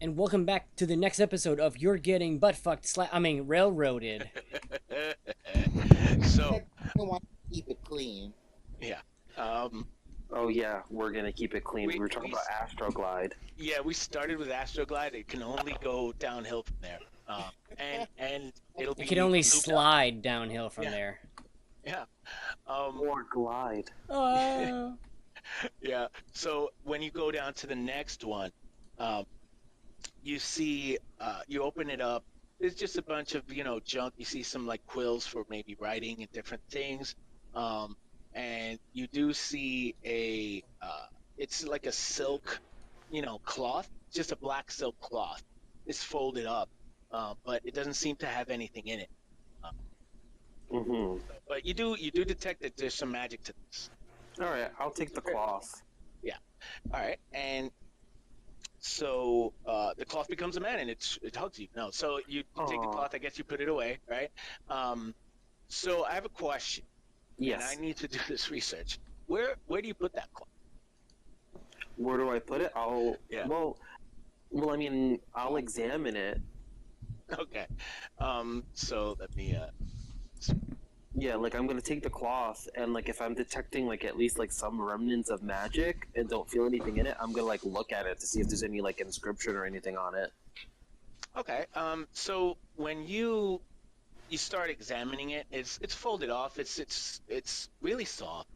and welcome back to the next episode of You're Getting Butt Fucked Railroaded. So, I want to keep it clean. yeah. Um, Oh yeah, we're gonna keep it clean. We- We were talking we- about Astroglide. yeah, we started with Astroglide. It can only go downhill from there. And it'll be It can only looped up. slide downhill from Yeah. there. Yeah. Um, Or glide. Oh. yeah. So when you go down to the next one, um, you see, you open it up. There's just a bunch of, junk. You see some like quills for maybe writing and different things. And you do see it's like a silk, cloth, just a black silk cloth. It's folded up, but it doesn't seem to have anything in it. Mm-hmm. But you do detect that there's some magic to this. All right, I'll take the cloth. All right, and so the cloth becomes a man, and it hugs you. No, so you take the Aw. cloth. I guess you put it away, right? So I have a question, and Yes. I need to do this research. Where do you put that cloth? Where do I put it? Yeah. Well, I mean, I'll examine it. Okay. So let me. Yeah, like I'm gonna take the cloth, and like if I'm detecting like at least like some remnants of magic and don't feel anything in it, I'm gonna like look at it to see if there's any like inscription or anything on it. Okay. So when you start examining it, it's folded off. It's really soft.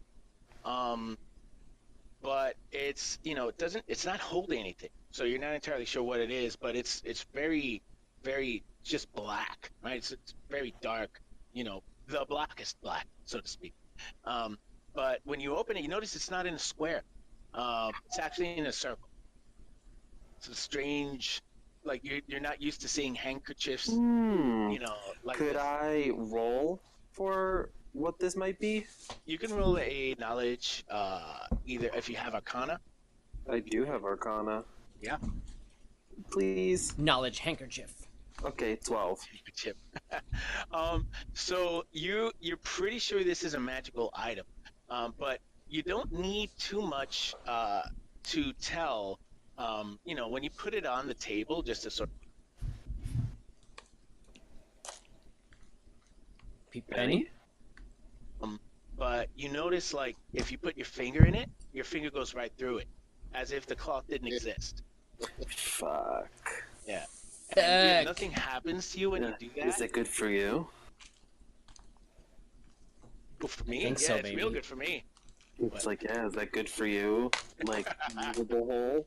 But it's not holding anything. So you're not entirely sure what it is, but it's very, very just black, right? It's very dark, the blackest black, so to speak. But when you open it, you notice it's not in a square. It's actually in a circle. It's a strange, like you're not used to seeing handkerchiefs, Hmm. like Could this. I roll for what this might be? You can roll a knowledge, either if you have Arcana. I do have Arcana. Yeah. Please. Knowledge handkerchief. Okay, 12. Chip. So you're pretty sure this is a magical item, but you don't need too much to tell. When you put it on the table, just to sort Penny? but you notice like if you put your finger in it, your finger goes right through it, as if the cloth didn't exist. Fuck. Yeah. And Fuck. nothing happens to you when you do that. Is it good for you? Good for me? think Yeah, so, it's real baby. good for me. It's like, yeah, is that good for you? Like, usable hole?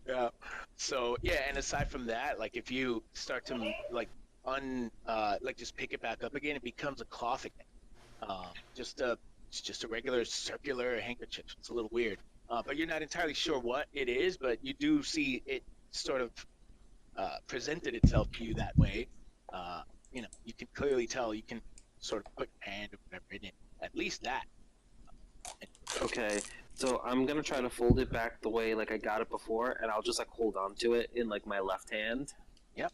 Yeah. So yeah, and aside from that, like if you start to like just pick it back up again, it becomes a cloth again. It's just a regular circular handkerchief. It's a little weird, but you're not entirely sure what it is, but you do see it sort of presented itself to you that way. You can clearly tell. You can sort of put your hand or whatever in it. At least that. Okay, so I'm gonna try to fold it back the way like I got it before, and I'll just like hold on to it in like my left hand. Yep.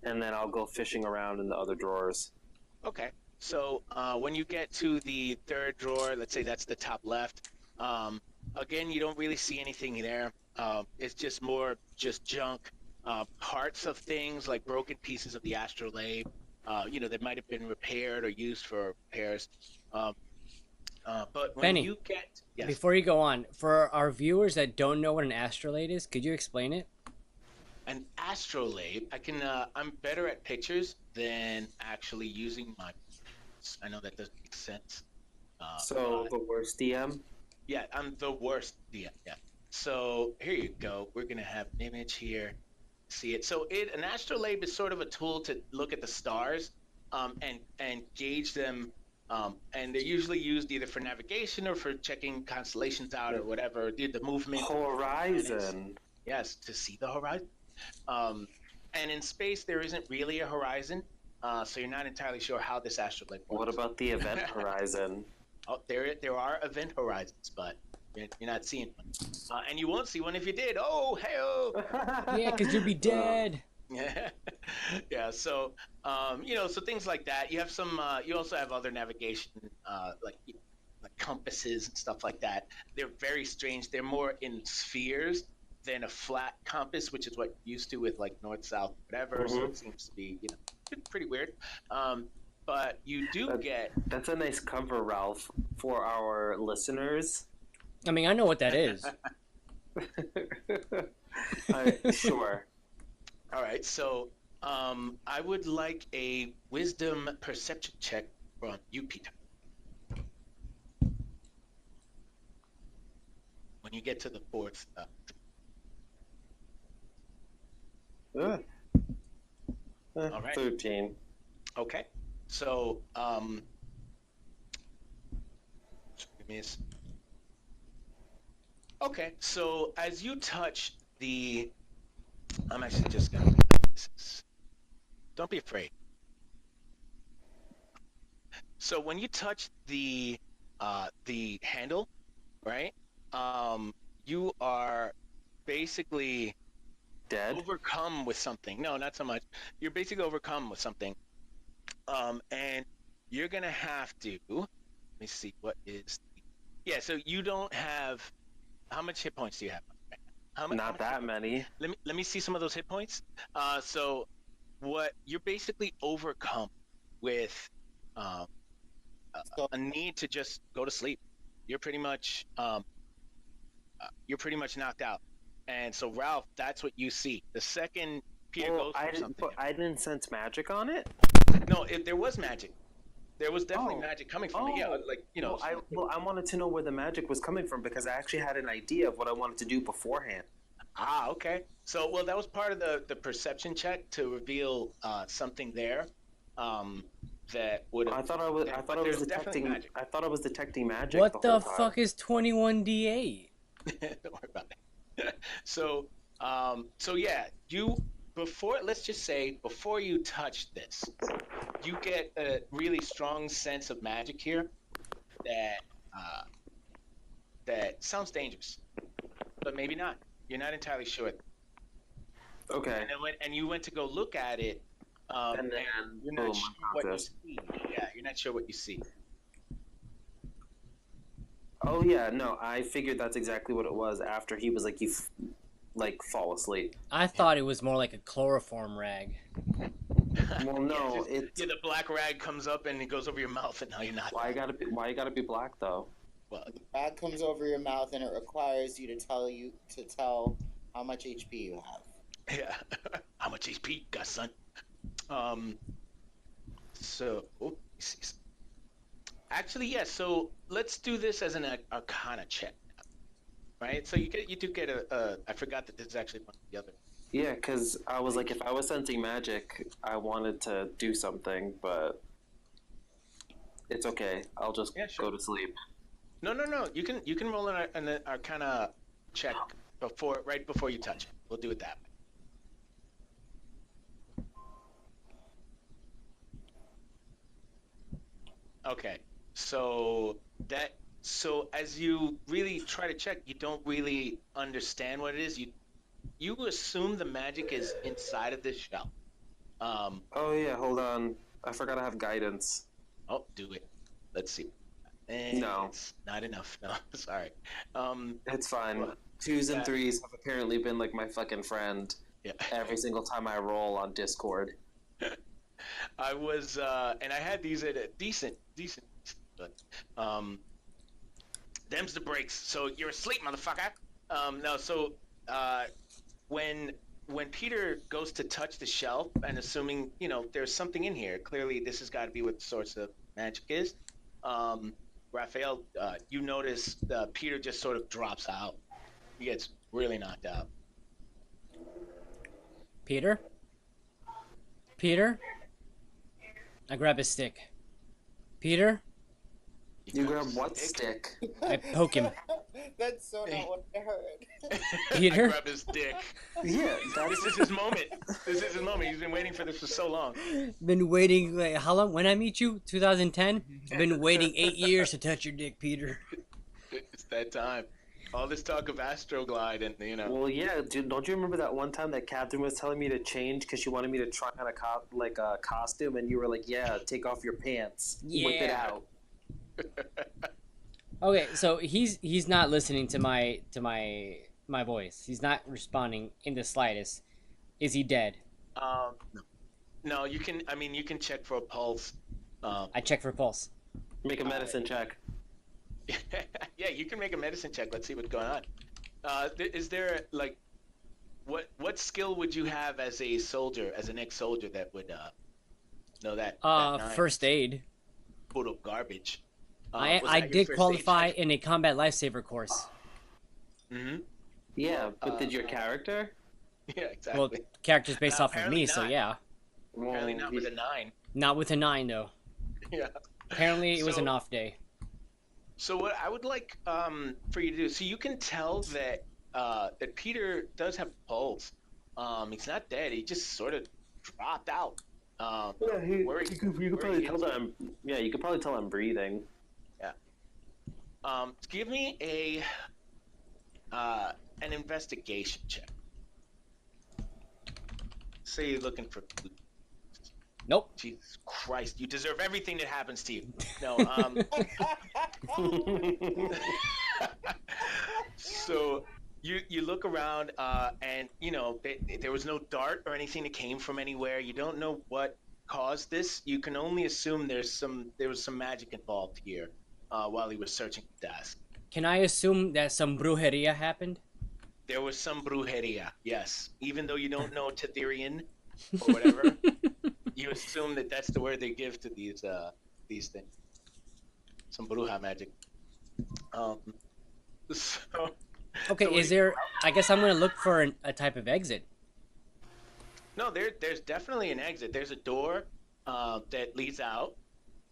And then I'll go fishing around in the other drawers. Okay. So when you get to the third drawer, let's say that's the top left, again, you don't really see anything there. It's just more just junk, parts of things like broken pieces of the astrolabe, that might have been repaired or used for repairs. But when Benny, you get... Yes. Before you go on, for our viewers that don't know what an astrolabe is, could you explain it? An astrolabe, I'm better at pictures than actually using my... I know that doesn't make sense. So but- the worst DM. Yeah, I'm the worst DM. Yeah. So here you go. We're gonna have an image here. See it. So an astrolabe is sort of a tool to look at the stars, and gauge them. And they're usually used either for navigation or for checking constellations out or whatever. The movement. Horizon. Yes, to see the horizon. And in space, there isn't really a horizon, so you're not entirely sure how this astrolabe works. What about the event horizon? Oh, there are event horizons, but you're not seeing one. And you won't see one if you did. Oh, hey, Yeah, because you'd be dead. yeah, yeah. So, so things like that. You have some. You also have other navigation, like compasses and stuff like that. They're very strange. They're more in spheres, than a flat compass, which is what you're used to with like north, south, whatever. So it seems to be, pretty weird. But you do get. That's a nice cover, Ralph, for our listeners. I mean, I know what that is. Sure. All right, so I would like a wisdom perception check from you, Peter. When you get to the fourth. All right. 13. Okay, so okay, so as you touch the, I'm actually just gonna. Don't be afraid. So when you touch the handle, right? You are basically Dead? overcome with something. No, not so much. You're basically overcome with something. And you're gonna have to. Let me see. What is? Yeah. So you don't have. How much hit points do you have? Not that many. Let me see some of those hit points. So what you're basically overcome with a need to just go to sleep. You're pretty much knocked out. And so Ralph, that's what you see. The second Peter goes for something. But I didn't sense magic on it. No, there was magic. There was definitely magic coming from it. Yeah, like I wanted to know where the magic was coming from because I actually had an idea of what I wanted to do beforehand. Ah, okay. So, well, that was part of the perception check to reveal something there. That would. I thought I was detecting magic. What the fuck is 21d8? Don't worry about it. So yeah, let's just say before you touch this, you get a really strong sense of magic here that sounds dangerous, but maybe not. You're not entirely sure. Okay. And you went to go look at it, and you're not sure what you see. Yeah, you're not sure what you see. Oh yeah, no, I figured that's exactly what it was after he was like, fall asleep. I thought it was more like a chloroform rag. Well, no, the black rag comes up and it goes over your mouth, and now you're not. Why you gotta be black though? Well, The rag comes over your mouth and it requires you to tell how much HP you have. yeah. How much HP you got, son? So, let me see. Actually, yeah. So let's do this as an Arcana check, right? So you do get a. I forgot that this is actually one of the other. Yeah, because I was like, if I was sensing magic, I wanted to do something, but it's okay. I'll just go to sleep. No. You can roll an Arcana check right before you touch it. We'll do it that way. Okay. So as you really try to check, you don't really understand what it is. You assume the magic is inside of this shell. Oh yeah, hold on. I forgot I have guidance. Oh, do it. Let's see. No. It's not enough. No, sorry. It's fine. 2s and 3s have apparently been like my fucking friend. Yeah. Every single time I roll on Discord. I was, and I had these at a decent, but them's the breaks. So you're asleep, motherfucker. No, so when Peter goes to touch the shelf, and assuming there's something in here, clearly this has got to be what the source of magic is. Rafael, you notice Peter just sort of drops out. He gets really knocked out. Peter? I grab his stick. Peter? You grab what stick? I poke him. That's so not what I heard. Peter? I grab his dick. Yeah, This is his moment. He's been waiting for this for so long. Been waiting, like, how long? When I meet you? 2010? Been waiting 8 years to touch your dick, Peter. It's that time. All this talk of Astroglide and Well, yeah, dude. Don't you remember that one time that Catherine was telling me to change because she wanted me to try on a costume, and you were like, "Yeah, take off your pants, whip it out." Okay, so he's not listening to my my voice. He's not responding in the slightest. Is he dead? No. No, you can. I mean, you can check for a pulse. I check for pulse. Make a medicine check. Yeah, you can make a medicine check. Let's see what's going on. Is there like, what skill would you have as a soldier, as an ex-soldier that would know that? That First aid. full of garbage. I did qualify in a combat lifesaver course. Mm-hmm. Yeah, but did your character? Yeah, exactly. Well, character's based off of apparently me, so not. yeah. Apparently not with a 9. Not with a 9 though. Yeah. Apparently it was So- an off day. So what I would like for you to do, so you can tell that that Peter does have a pulse. He's not dead. He just sort of dropped out. Yeah, Where you could probably tell that I'm. Yeah, you could probably tell I'm breathing. Give me an investigation check. Say you're looking for. Nope. Jesus Christ! You deserve everything that happens to you. No. So you look around, and you know there was no dart or anything that came from anywhere. You don't know what caused this. You can only assume there was some magic involved here while he was searching the desk. Can I assume that some brujeria happened? There was some brujeria, yes. Even though you don't know Tetherian or whatever, you assume that that's the word they give to these things. Some bruja magic. So. Okay, So is there... I guess I'm going to look for a type of exit. No, there's definitely an exit. There's a door that leads out.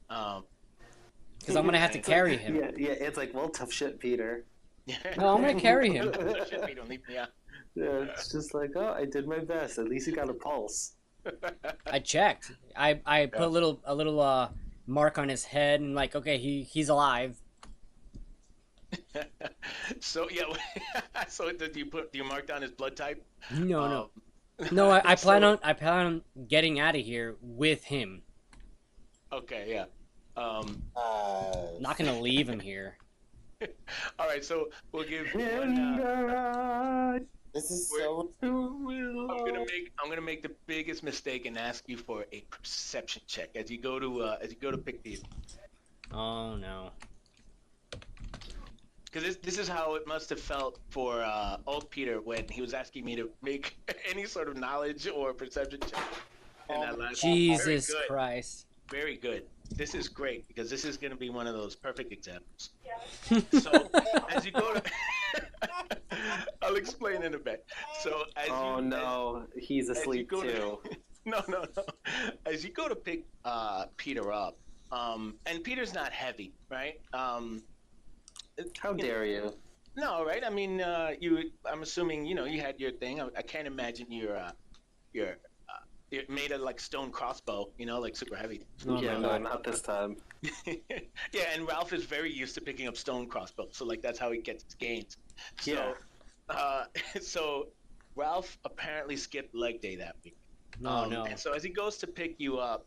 Because I'm going to have to carry him. Yeah, it's like, well, tough shit, Peter. No, I'm going to carry him. Yeah. Yeah, it's just like, oh, I did my best. At least he got a pulse. I checked. I put a little mark on his head and like, okay, he's alive. So yeah, so do you mark down his blood type? No. No, I plan on getting out of here with him. Okay, yeah. Not gonna leave him here. All right, so we'll give one. This is so. I'm gonna make the biggest mistake and ask you for a perception check as you go to pick these. Oh no. Because this is how it must have felt for old Peter when he was asking me to make any sort of knowledge or perception check. In that last Jesus Very good. Christ. Very good. This is great because this is going to be one of those perfect examples. So as you go to, I'll explain in a bit. So he's asleep too. No. As you go to pick Peter up, and Peter's not heavy, right? How dare you? No, right? I mean, I'm assuming you had your thing. I can't imagine you're made of like stone crossbow, like super heavy. No, Yeah, no, not this time. Yeah, and Ralph is very used to picking up stone crossbows, so like that's how he gets his gains. So, so Ralph apparently skipped leg day that week. No. And so as he goes to pick you up,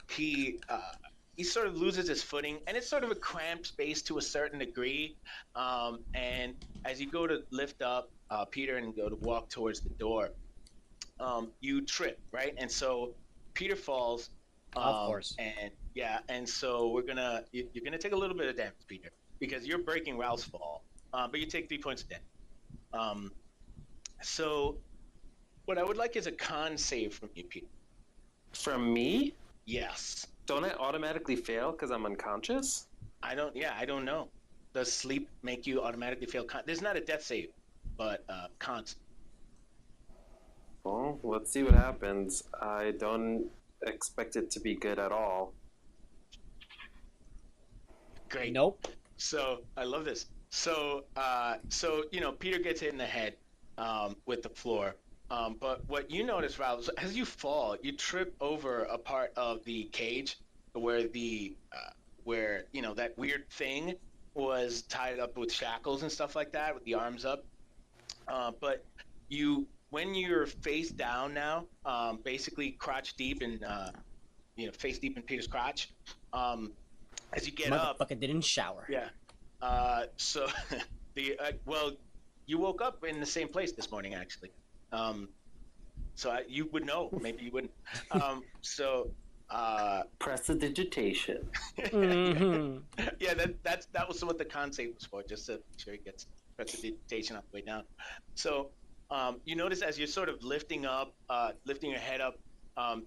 he sort of loses his footing, and it's sort of a cramped space to a certain degree. And as you go to lift up Peter and go to walk towards the door, you trip, right? And so Peter falls. Of course. And so you're gonna take a little bit of damage, Peter, because you're breaking Ralph's fall, but you take 3 points of damage. So what I would like is a con save from you, Peter. From me? Yes. Don't I automatically fail because I'm unconscious? I don't know. Does sleep make you automatically fail There's not a death save, but cons. Well, let's see what happens. I don't expect it to be good at all. Great. Nope. So I love this. So Peter gets hit in the head with the floor. But what you notice, Ralph, is as you fall, you trip over a part of the cage where that weird thing was tied up with shackles and stuff like that, with the arms up. But when you're face down now, basically crotch deep and face deep in Peter's crotch, as you get up. Motherfucker didn't shower. Yeah. So you woke up in the same place this morning, actually. You would know. Maybe you wouldn't. So Prestidigitation. Mm-hmm. yeah, that was what the con save was for, just to make sure he gets prestidigitation on the way down. So you notice as you're sort of lifting your head up,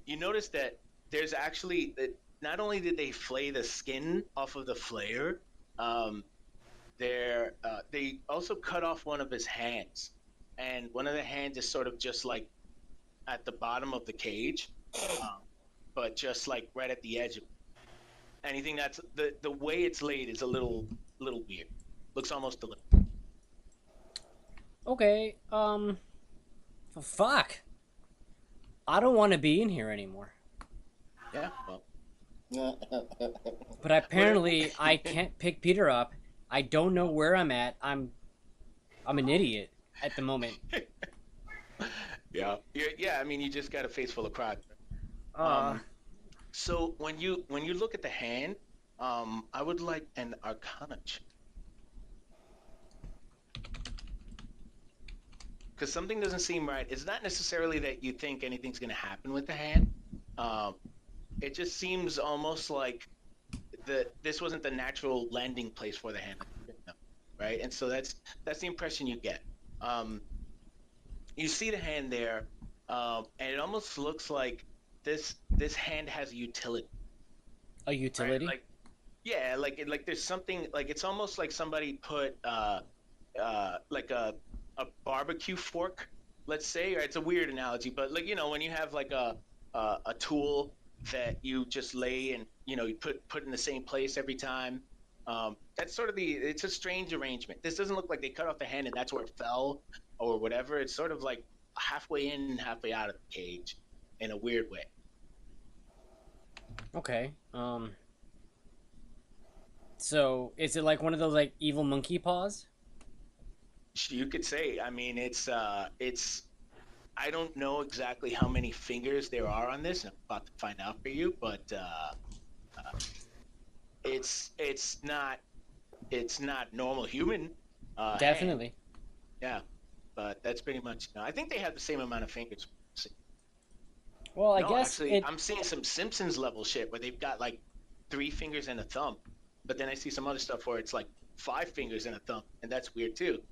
you notice that there's actually not only did they flay the skin off of the flayer, they also cut off one of his hands, and one of the hands is sort of just like at the bottom of the cage, but just like right at the edge of anything. That's the way it's laid is a little weird. Looks almost deliberate. Okay. Fuck. I don't want to be in here anymore. Yeah. Well. But apparently, I can't pick Peter up. I don't know where I'm at. I'm an idiot at the moment. Yeah. Yeah. I mean, you just got a face full of crowd. So when you look at the hand, I would like an Arcana check. Because something doesn't seem right. It's not necessarily that you think anything's going to happen with the hand. It just seems almost like this wasn't the natural landing place for the hand, right? And so that's the impression you get. You see the hand there, and it almost looks like this hand has a utility. A utility? Right? Like there's something, like it's almost like somebody put like a barbecue fork, let's say, or it's a weird analogy, but like, when you have like a tool that you just lay and you put in the same place every time, that's sort of it's a strange arrangement. This doesn't look like they cut off the hand and that's where it fell or whatever. It's sort of like halfway in and halfway out of the cage in a weird way. Okay. So is it like one of those like evil monkey paws? You could say. I mean, it's I don't know exactly how many fingers there are on this. I'm about to find out for you, but it's not normal human. Definitely. Hand. Yeah, but that's pretty much. I think they have the same amount of fingers. Well, I No, guess actually, I'm seeing some Simpsons level shit where they've got like 3 fingers and a thumb, but then I see some other stuff where it's like 5 fingers and a thumb, and that's weird too.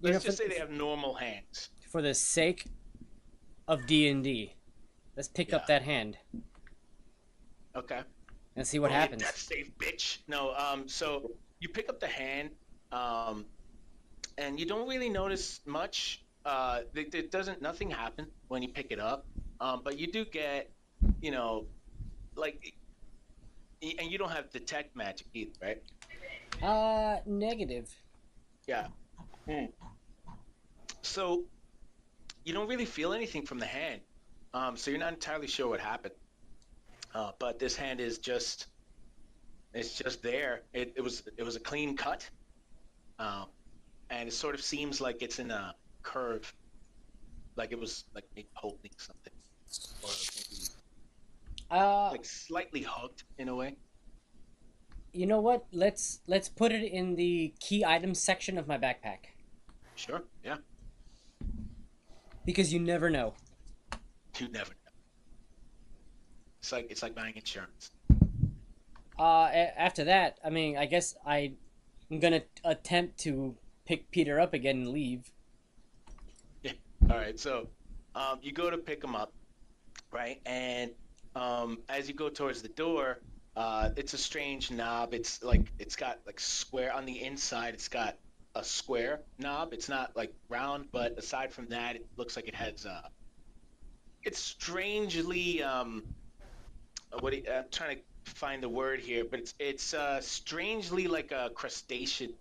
Let's just say they have normal hands. For the sake of D&D, let's pick up that hand. Okay. And see what happens. That's safe, bitch. No, so you pick up the hand, and you don't really notice much. Nothing happen when you pick it up, but you do get, like, and you don't have detect magic either, right? Negative. Yeah. So you don't really feel anything from the hand, so you're not entirely sure what happened. But this hand is just there. It was a clean cut, and it sort of seems like it's in a curve, like it was like maybe holding something, or maybe like slightly hugged in a way. You know what? Let's put it in the key items section of my backpack. Sure. Yeah. Because you never know. You never know. It's like buying insurance. After that, I mean, I guess I'm gonna attempt to pick Peter up again and leave. Yeah. All right. So, you go to pick him up, right? And as you go towards the door, it's a strange knob. It's got like square on the inside. It's got a square knob. It's not like round, but aside from that, it looks like it has it's strangely I'm trying to find the word here, but it's strangely like a crustacean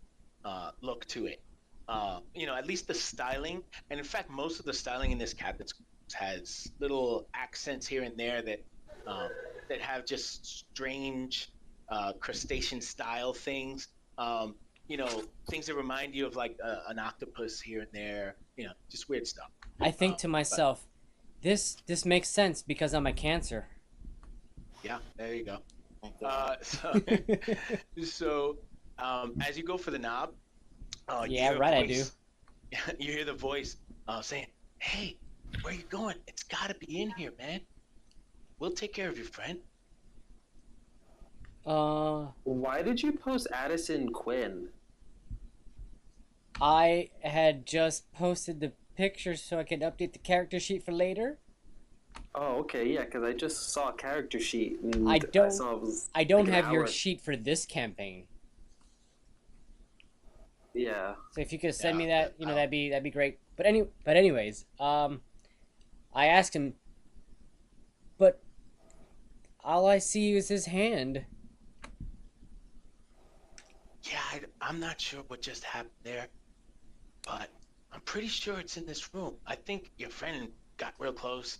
look to it. At least the styling, and in fact most of the styling in this cabinet has little accents here and there that have just strange crustacean style things. Things that remind you of like an octopus here and there, just weird stuff. I think to myself, this makes sense because I'm a Cancer. Yeah, there you go. So as you go for the knob, yeah, right, I do. you hear the voice saying, "Hey, where you going? It's got to be in here, man. We'll take care of your friend." Why did you post Addison Quinn? I had just posted the picture so I could update the character sheet for later. Oh, okay, yeah, because I just saw a character sheet. And I don't. saw it was I don't like an have your hour. sheet for this campaign. Yeah. So if you could send me Yeah, that, that'd be great. But anyways, I asked him, but all I see is his hand. Yeah, I'm not sure what just happened there, but I'm pretty sure it's in this room. I think your friend got real close.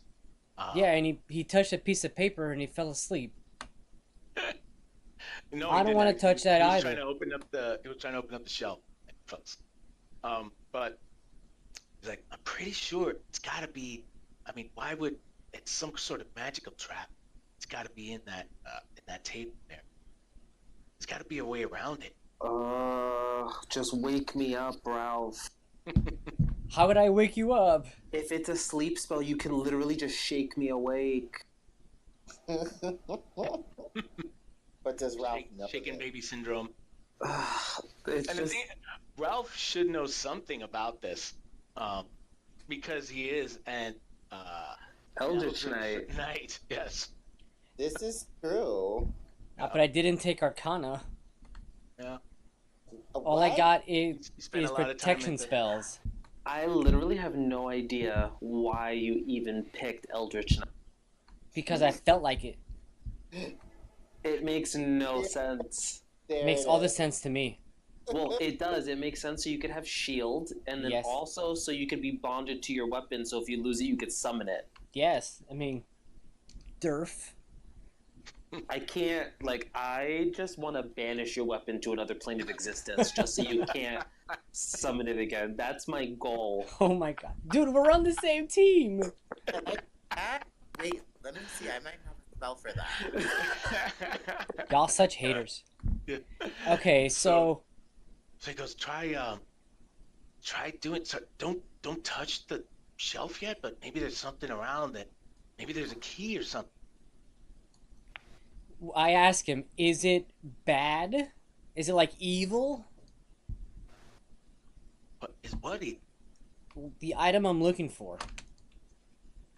Yeah, and he touched a piece of paper and he fell asleep. No, I he don't didn't. want to touch that He was either. trying to open up the. He was trying to open up the shelf. But he's like, I'm pretty sure it's got to be. I mean, why would it's some sort of magical trap? It's got to be in that table there. There's got to be a way around it. Just wake me up, Ralph. How would I wake you up? If it's a sleep spell, you can literally just shake me awake. But does Ralph know? Shaken it? baby syndrome. It's And the thing, Ralph should know something about this, because he is an Eldritch Knight. Knight. Yes. This is true. But I didn't take Arcana. Yeah. All I What? got is You spent a lot of time protection at the- spells. I literally have no idea why you even picked Eldritch Knight. Because I felt like it. It makes no sense. There It makes it all the is. sense to me. Well, it does. It makes sense so you could have shield, and then Yes. also so you could be bonded to your weapon, so if you lose it, you could summon it. Yes, I mean, Durf. I can't, I just want to banish your weapon to another plane of existence just so you can't summon it again. That's my goal. Oh my god. Dude, we're on the same team! Wait, let me see. I might have a spell for that. Y'all such haters. Okay, so... So he goes, try doing. So don't touch the shelf yet, but maybe there's something around that. Maybe there's a key or something. I ask him, is it bad? Is it like evil? What? The item I'm looking for.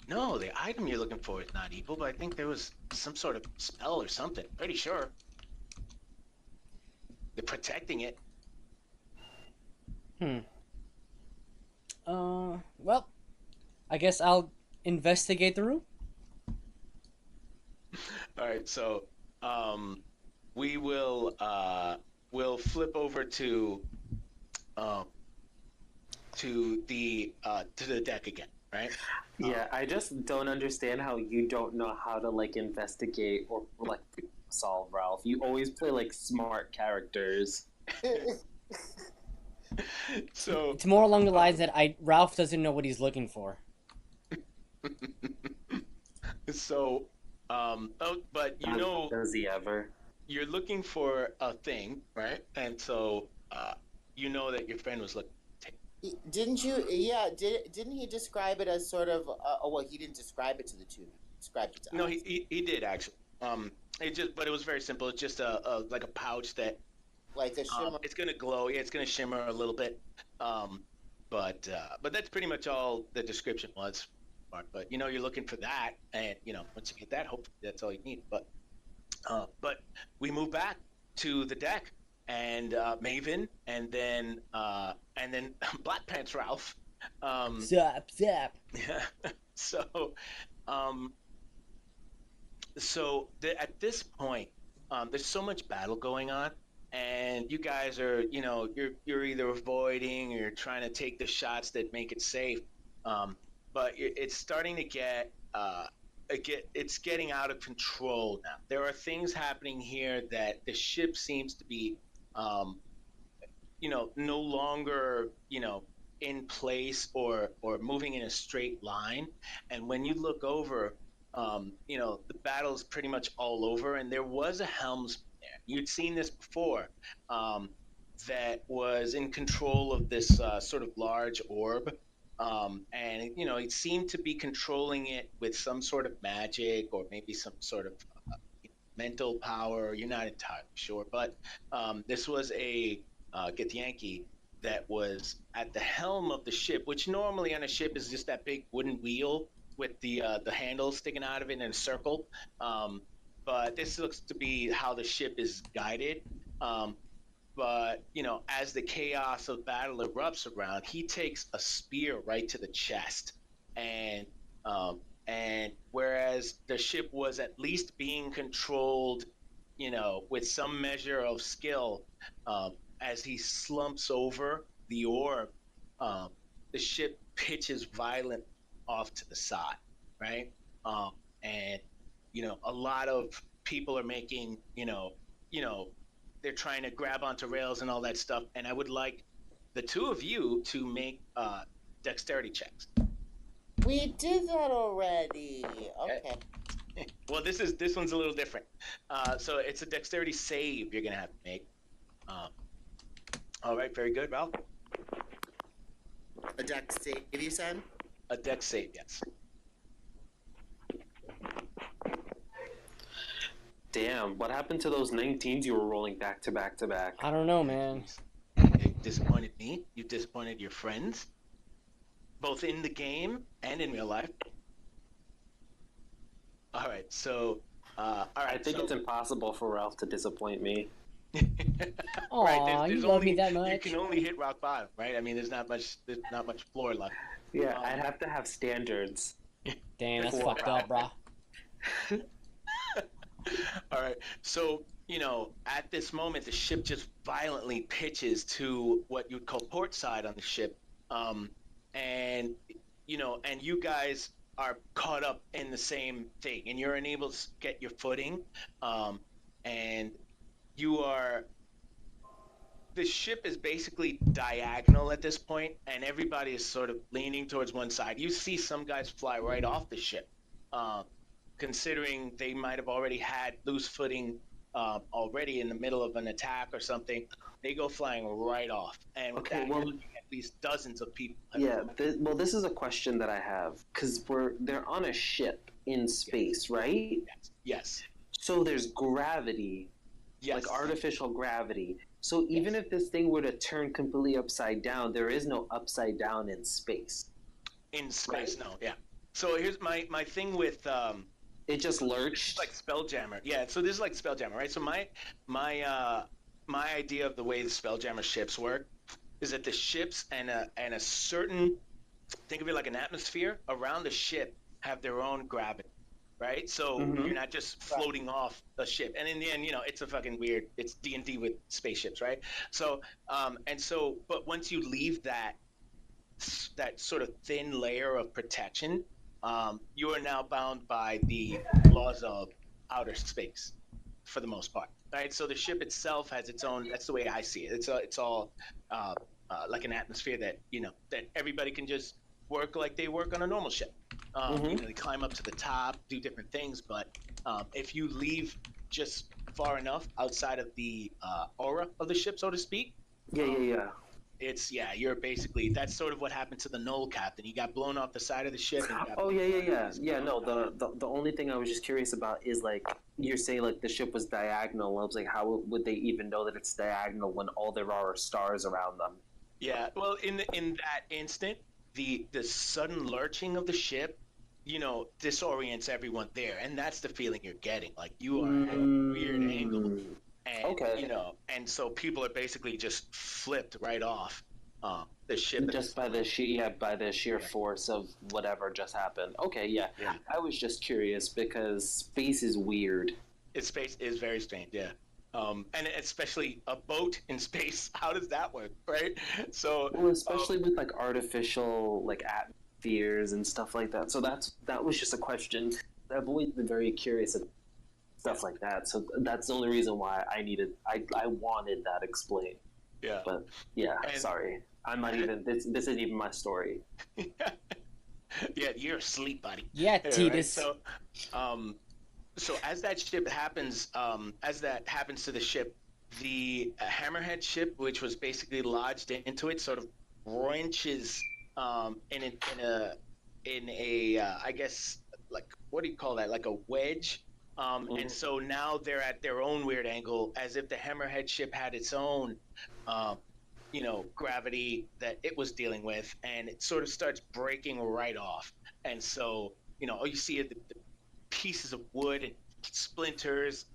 No, the item you're looking for is not evil, but I think there was some sort of spell or something. Pretty sure. They're protecting it. Well, I guess I'll investigate the room. All right, so we will we'll flip over to the deck again, right? Yeah, I just don't understand how you don't know how to, investigate or, solve, Ralph. You always play, smart characters. So It's more along the lines that Ralph doesn't know what he's looking for. but Does he ever? you're looking for a thing, right? And so you know that your friend was looking. Didn't you? Yeah. Didn't he describe it as sort of? Well, he didn't describe it to the two. He described it to No, us. he did actually. But it was very simple. It's just a pouch that Like a shimmer. it's gonna glow. Yeah, it's gonna shimmer a little bit. But that's pretty much all the description was. But you're looking for that, and once you get that, hopefully that's all you need. But we move back to the deck, and Maven, and then Black Pants Ralph. Zap, zap. So, at this point, there's so much battle going on, and you guys are, you're either avoiding or you're trying to take the shots that make it safe. But it's starting to get, it's getting out of control now. There are things happening here that the ship seems to be, no longer, in place or moving in a straight line. And when you look over, the battle's pretty much all over. And there was a helmsman there. You'd seen this before. that was in control of this sort of large orb. And it seemed to be controlling it with some sort of magic or maybe some sort of mental power. You're not entirely sure, but this was a Get Yankee that was at the helm of the ship, which normally on a ship is just that big wooden wheel with the handle sticking out of it in a circle. But this looks to be how the ship is guided. But as the chaos of battle erupts around, he takes a spear right to the chest, and whereas the ship was at least being controlled, with some measure of skill, as he slumps over the orb, the ship pitches violent off to the side, right? And a lot of people are making, they're trying to grab onto rails and all that stuff. And I would like the two of you to make dexterity checks. We did that already. Okay. Well, this one's a little different. So it's a dexterity save you're gonna have to make. All right, very good, Ralph. A dex save, you said? A dex save, yes. Damn, what happened to those 19s you were rolling back to back to back? I don't know, man. You disappointed me. You disappointed your friends, both in the game and in real life. All right, so all right. I think it's impossible for Ralph to disappoint me. Aw, you love me that much. You can only hit rock bottom, right? I mean, there's not much floor left. Yeah, I'd have to have standards. Damn, that's fucked up, brah. All right, so at this moment, the ship just violently pitches to what you'd call port side on the ship, and you guys are caught up in the same thing, and you're unable to get your footing, and the ship is basically diagonal at this point, and everybody is sort of leaning towards one side. You see some guys fly right off the ship, considering they might have already had loose footing already in the middle of an attack or something. They go flying right off, and with that, at least dozens of people. This is a question that I have, because they're on a ship in space, right? Yes. So there's gravity, like artificial gravity. So even if this thing were to turn completely upside down, there is no upside down in space. In space, right? No, yeah. So here's my thing with it just lurched. Like Spelljammer. Yeah, so this is like Spelljammer, right? So my idea of the way the Spelljammer ships work is that the ships and a certain, think of it like an atmosphere around the ship, have their own gravity, right? So you're not just floating off a ship. And in the end, it's a fucking weird, it's D&D with spaceships, right? So but once you leave that sort of thin layer of protection, you are now bound by the laws of outer space for the most part, right? So the ship itself has its own, that's the way I see it. It's all like an atmosphere that, that everybody can just work like they work on a normal ship. They climb up to the top, do different things, but if you leave just far enough outside of the aura of the ship, so to speak, you're basically, that's sort of what happened to the Knoll captain. He got blown off the side of the ship. The only thing I was just curious about is, like, you're saying like the ship was diagonal. I was like, how would they even know that it's diagonal when all there are stars around them? Yeah, well, in that instant, the sudden lurching of the ship, disorients everyone there, and that's the feeling you're getting. Like, you are at a weird angle. And, and so people are basically just flipped right off the ship. Just by the sheer force of whatever just happened. Okay, yeah. I was just curious because space is weird. Space is very strange, yeah. And especially a boat in space, how does that work, right? So, well, especially with like artificial like atmospheres and stuff like that. So that was just a question. I've always been very curious about stuff like that. So that's the only reason why I wanted that explained. Yeah. But sorry. I'm not even. This isn't even my story. Yeah, you're asleep, buddy. Yeah, Titus. Right? So as that ship happens, as that happens to the ship, the hammerhead ship, which was basically lodged into it, sort of wrenches in a I guess, like, what do you call that? Like a wedge. And so now they're at their own weird angle, as if the hammerhead ship had its own, um, gravity that it was dealing with, and it sort of starts breaking right off. And so, all you see are the pieces of wood and splinters.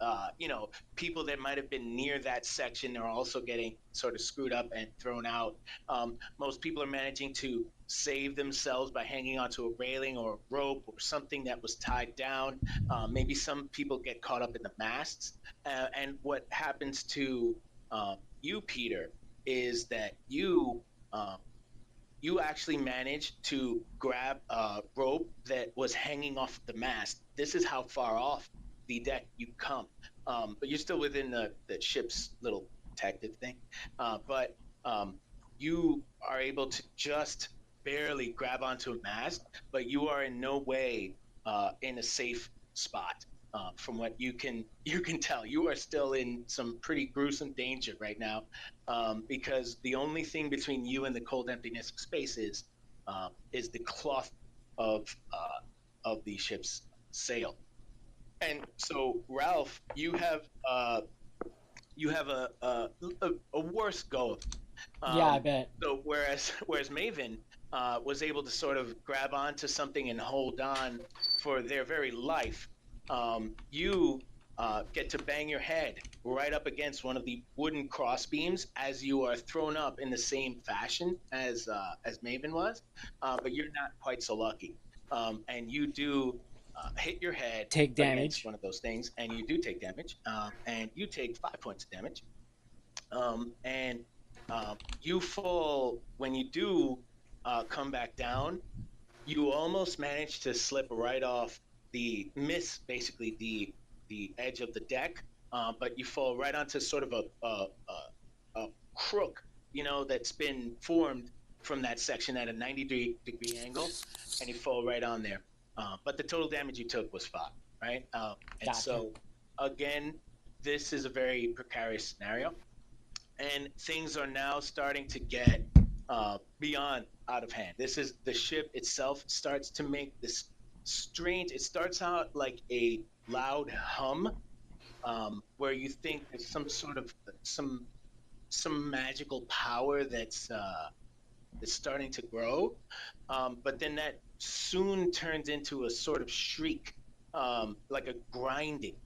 People that might have been near that section are also getting sort of screwed up and thrown out. Most people are managing to save themselves by hanging onto a railing or a rope or something that was tied down. Maybe some people get caught up in the masts. And what happens to you, Peter, is that you actually managed to grab a rope that was hanging off the mast. This is how far off the deck you come. But you're still within the ship's little protective thing. But you are able to just barely grab onto a mast, but you are in no way in a safe spot. From what you can tell, you are still in some pretty gruesome danger right now, because the only thing between you and the cold emptiness of space is the cloth of the ship's sail. And so, Ralph, you have a worse go. Yeah, I bet. So whereas Maven was able to sort of grab onto something and hold on for their very life, you get to bang your head right up against one of the wooden crossbeams as you are thrown up in the same fashion as Maven was, but you're not quite so lucky, and you do hit your head Take against damage. one of those things, and you do take damage, and you take 5 points of damage, and you fall when you do come back down. You almost manage to slip right off basically the edge of the deck, but you fall right onto sort of a crook, that's been formed from that section at a 90-degree angle, and you fall right on there. But the total damage you took was 5, right? And Gotcha. so, again, this is a very precarious scenario, and things are now starting to get beyond out of hand. This is the ship itself starts to make this strange. It starts out like a loud hum, where you think there's some sort of some magical power that's starting to grow, but then that soon turns into a sort of shriek, like a grinding,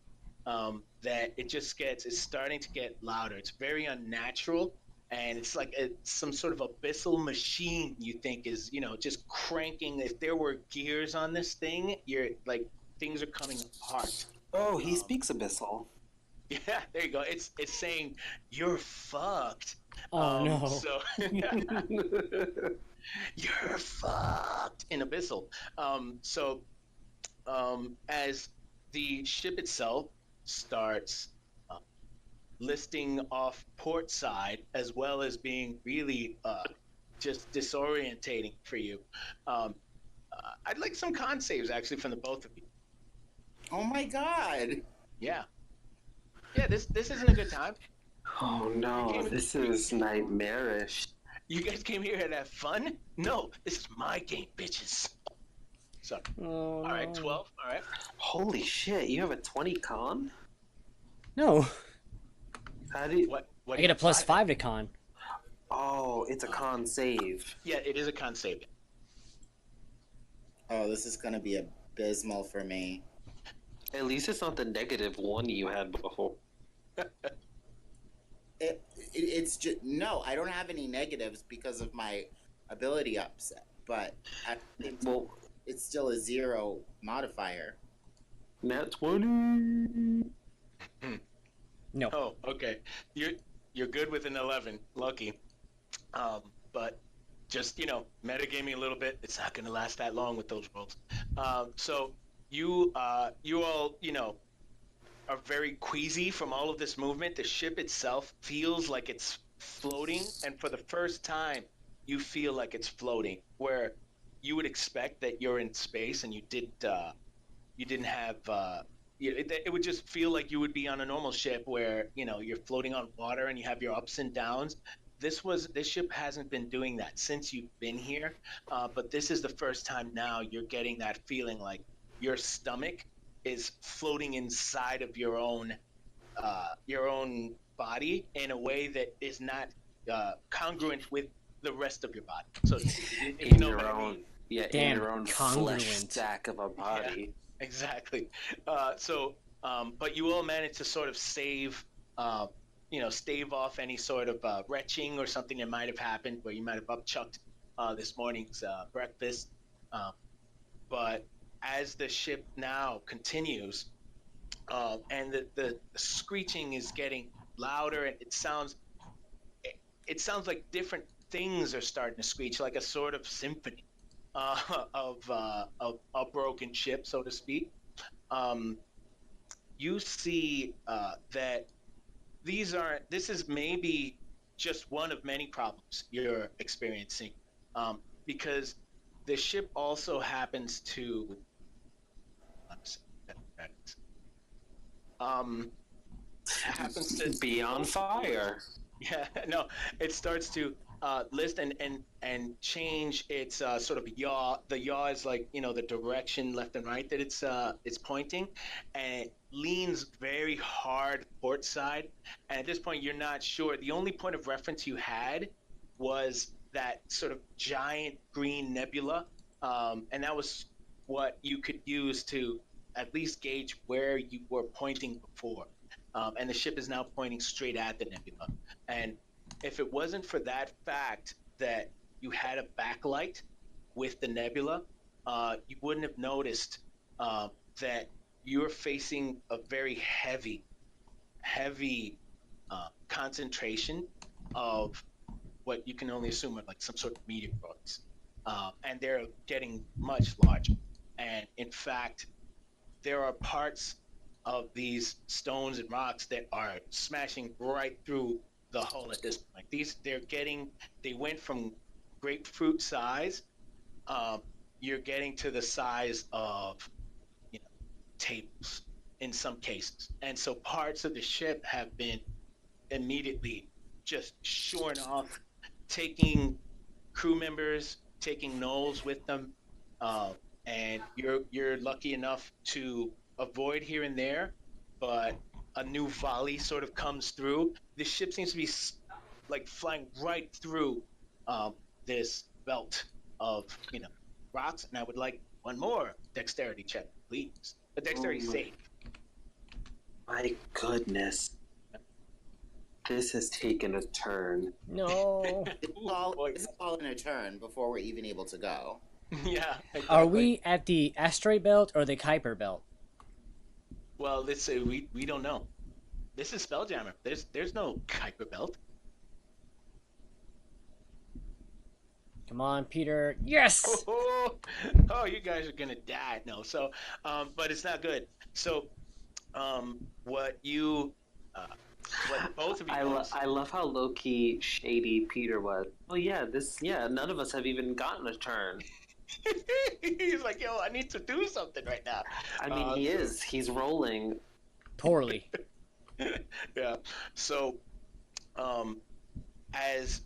that it's starting to get louder. It's very unnatural, and it's like some sort of abyssal machine you think is, just cranking. If there were gears on this thing, you're like, things are coming apart. Oh, he speaks abyssal. Yeah, there you go. It's saying you're fucked. Oh no. So you're fucked in abyssal. So as the ship itself starts listing off port side, as well as being really just disorientating for you, I'd like some con saves actually from the both of you. Oh my god. Yeah, this isn't a good time. Oh no, this is nightmarish. You guys came here to have fun? No, this is my game, bitches. So, Oh, all right, no. 12. All right. Holy shit, you have a 20 con? No. How do you... What I get a +5 to con. Oh, it's a con save. Yeah, it is a con save. Oh, this is gonna be abysmal for me. At least it's not the -1 you had before. It's just no. I don't have any negatives because of my ability upset, but it's still a 0 modifier. Nat 20. No. Oh, okay. You're good with an 11. Lucky. But just, metagaming a little bit. It's not going to last that long with those rolls. So you all, are very queasy from all of this movement. The ship itself feels like it's floating, and for the first time, you feel like it's floating, where you would expect that you're in space and you didn't have it would just feel like you would be on a normal ship where you're floating on water and you have your ups and downs. This ship hasn't been doing that since you've been here, but this is the first time now you're getting that feeling like your stomach is floating inside of your own body in a way that is not congruent with the rest of your body. So if you know what I mean. Yeah, Damn, in your own congruent. flesh stack of a body. Yeah, exactly. But you all managed to sort of stave off any sort of retching or something that might have happened where you might have upchucked this morning's breakfast. But as the ship now continues, and the screeching is getting louder, and it sounds like different things are starting to screech, like a sort of symphony of a broken ship, so to speak. You see that this is maybe just one of many problems you're experiencing, because the ship also happens to happens to be on fire. Yeah, no, it starts to list and change its sort of yaw. The yaw is like the direction left and right that it's pointing, and it leans very hard port side. And at this point, you're not sure. The only point of reference you had was that sort of giant green nebula, and that was what you could use to at least gauge where you were pointing before. And the ship is now pointing straight at the nebula. And if it wasn't for that fact that you had a backlight with the nebula, you wouldn't have noticed that you're facing a very heavy concentration of what you can only assume are like some sort of meteoroids. And they're getting much larger. And in fact, there are parts of these stones and rocks that are smashing right through the hull at this point. They went from grapefruit size. You're getting to the size of tables in some cases, and so parts of the ship have been immediately just shorn off, taking crew members, taking gnolls with them, and you're lucky enough to avoid here and there, but a new volley sort of comes through. The ship seems to be like flying right through this belt of rocks, and I would like one more dexterity check, please. A dexterity save. My goodness. This has taken a turn. No. It's all in a turn before we're even able to go. Yeah. Exactly. Are we at the asteroid belt or the Kuiper belt? Well, let's say we don't know. This is Spelljammer. There's no Kuiper belt. Come on, Peter. Yes! Oh, you guys are gonna die. No, so but it's not good. So what both of you I love how low-key shady Peter was. Oh yeah, none of us have even gotten a turn. He's like, yo, I need to do something right now. I mean, he's rolling poorly. Yeah. So as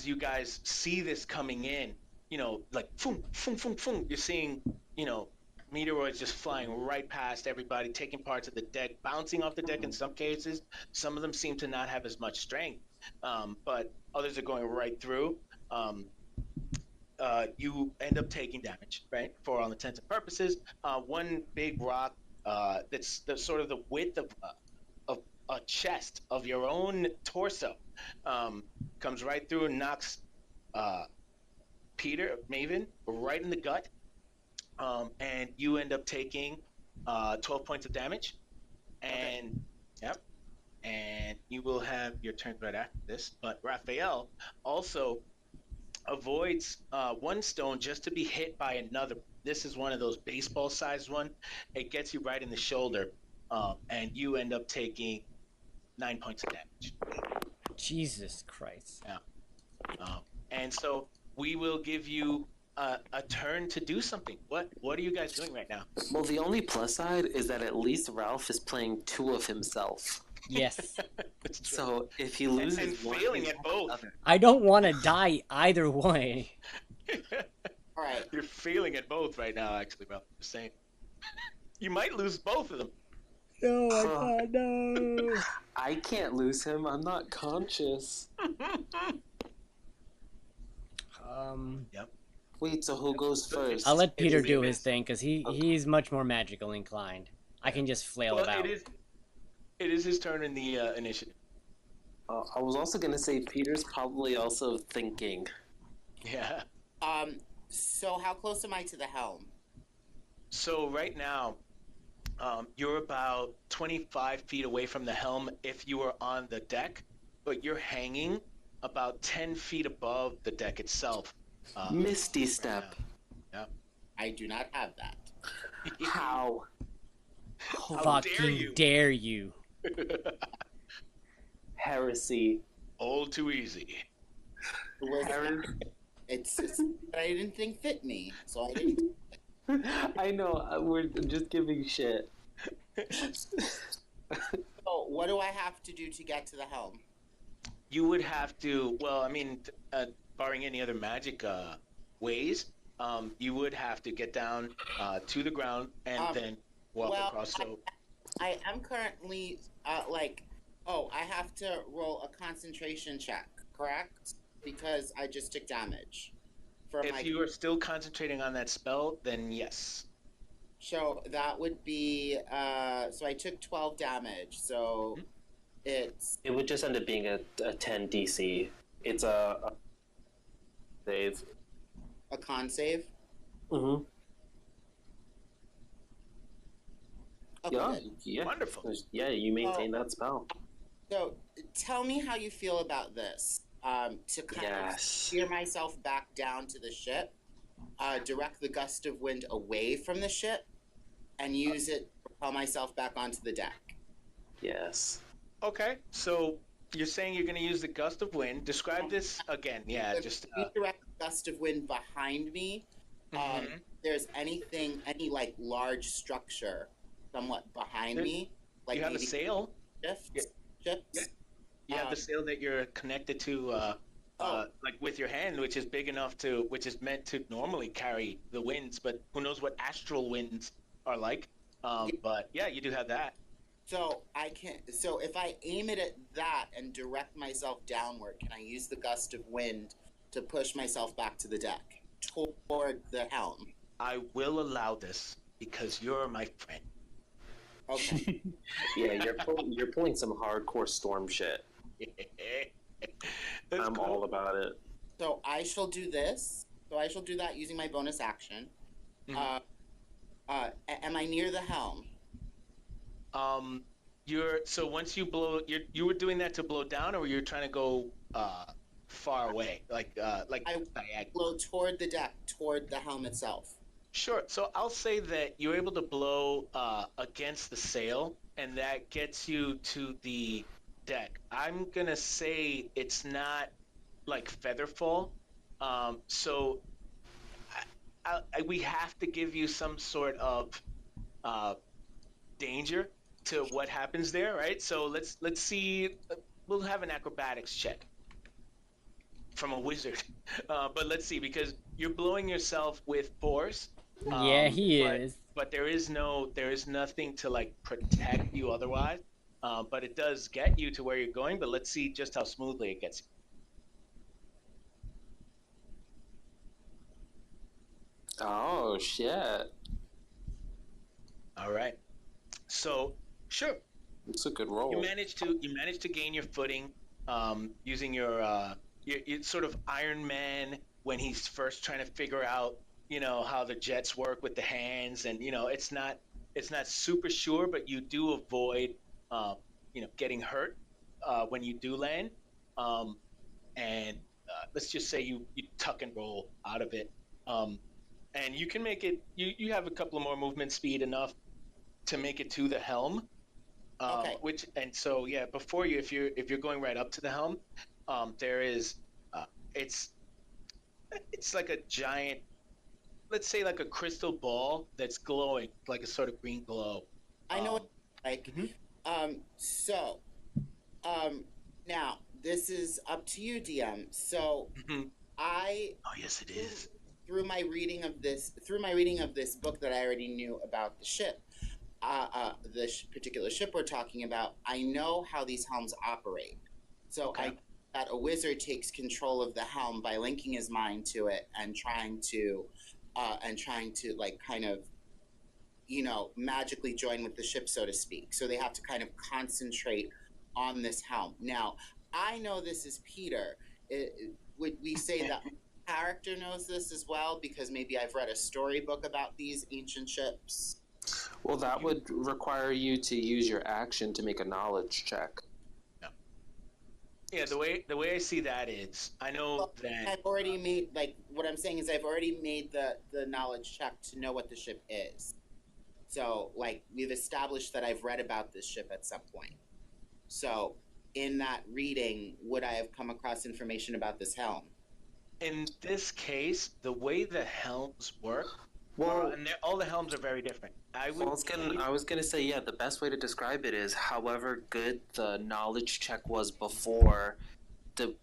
you guys see this coming in, like boom, boom, boom, boom, you're seeing, meteoroids just flying right past everybody, taking parts of the deck, bouncing off the deck in some cases. Some of them seem to not have as much strength, but others are going right through. You end up taking damage, right, for all intents and purposes. One big rock that's sort of the width of a chest of your own torso comes right through and knocks Maven right in the gut, and you end up taking 12 points of damage. And okay. Yep, and you will have your turn right after this. But Rafael also avoids one stone just to be hit by another. This is one of those baseball-sized one. It gets you right in the shoulder, and you end up taking 9 points of damage. Jesus Christ. Yeah. And so we will give you a turn to do something. What are you guys doing right now? Well, the only plus side is that at least Ralph is playing two of himself. Yes. That's true. So if he loses and one, failing he at has both. the other. I don't want to die either way. All right. You're failing at both right now, actually, bro. Just saying. You might lose both of them. No, I thought no. I can't lose him. I'm not conscious. Yep. Wait, so who goes first? I'll let Peter It's do me, his miss. thing because he's much more magical inclined. I can just flail Well, about. it is his turn in the initiative. I was also gonna say Peter's probably also thinking. Yeah. So how close am I to the helm? So right now, you're about 25 feet away from the helm if you were on the deck, but you're hanging about 10 feet above the deck itself. Misty right step. now. I do not have that. How? How Fucking dare you. Heresy. All too easy. It was, it's that I didn't think fit me, so I didn't. I know, we're just giving shit. So what do I have to do to get to the helm? You would have to, well, I mean, barring any other magic ways, you would have to get down to the ground and then walk across. So I am currently I have to roll a concentration check, correct? Because I just took damage. if you are still concentrating on that spell, then yes. So that would be so I took 12 damage. So It would just end up being a 10 DC. It's a save. a con save. Mm-hmm. Okay, Yeah, good. yeah. Wonderful. Yeah, you maintain that spell. So tell me how you feel about this. To kind of steer myself back down to the ship, direct the gust of wind away from the ship, and use it to propel myself back onto the deck. Yes. Okay, so you're saying you're going to use the gust of wind. Describe this again. Yeah, just. Redirect the gust of wind behind me. There's any like large structure somewhat behind me, like you have a maybe sail. ships. Yeah. You have the sail that you're connected to, like with your hand, which is big enough which is meant to normally carry the winds, but who knows what astral winds are like. But yeah, you do have that. So I can. So if I aim it at that and direct myself downward, can I use the gust of wind to push myself back to the deck toward the helm? I will allow this because you're my friend. Okay. Yeah, you're pulling some hardcore storm shit. I'm cool. all about it. So I shall do this. So I shall do that using my bonus action. Am I near the helm? So once you blow, you were doing that to blow down, or you're trying to go far away, like I blow toward the deck, toward the helm itself. Sure. So I'll say that you're able to blow against the sail, and that gets you to the deck. I'm gonna say it's not like feather fall. So we have to give you some sort of danger to what happens there, right? So let's see. We'll have an acrobatics check from a wizard, but let's see, because you're blowing yourself with force. Yeah, he is. But there is nothing to like protect you otherwise. But it does get you to where you're going. But let's see just how smoothly it gets you. Oh shit! All right. So sure, It's a good roll. you manage to gain your footing using your sort of Iron Man when he's first trying to figure out how the jets work with the hands, and it's not super sure, but you do avoid getting hurt when you do land, and let's just say you tuck and roll out of it, and you can make it. You have a couple of more movement speed, enough to make it to the helm. Okay. So yeah, before you, if you're going right up to the helm, there is it's like a giant let's say like a crystal ball that's glowing, like a sort of green glow. I know what like. So, now this is up to you, DM. So, I oh yes, it is. Through my reading of this book that I already knew about the ship, particular ship we're talking about, I know how these helms operate. So Okay. that a wizard takes control of the helm by linking his mind to it and trying to like kind of, you know, magically join with the ship, so to speak. So they have to kind of concentrate on this helm. Now, I know this is Peter. Would we say that character knows this as well, because maybe I've read a storybook about these ancient ships? Well, that would require you to use your action to make a knowledge check. Yeah, the way I see that is, I know that I've already made, like, what I'm saying is I've already made the knowledge check to know what the ship is. So, like, we've established that I've read about this ship at some point. So, in that reading, would I have come across information about this helm? in this case, the way the helms work, Well, all the helms are very different. I was gonna say, yeah, the best way to describe it is however good the knowledge check was before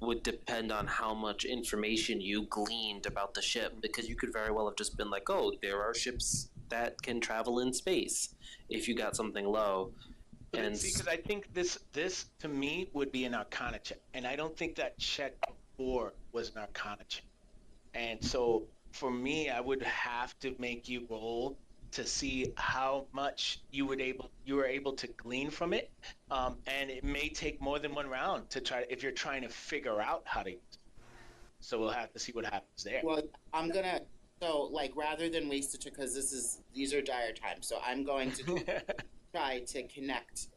would depend on how much information you gleaned about the ship, because you could very well have just been like, oh, there are ships that can travel in space if you got something low. And see, because I think this to me would be an Arcana check, and I don't think that check before was an Arcana check. And so for me, I would have to make you roll to see how much you were able to glean from it, and it may take more than one round to try if you're trying to figure out how to use it. So we'll have to see what happens there. Well, I'm gonna like, rather than waste it, because these are dire times, so I'm going to try to connect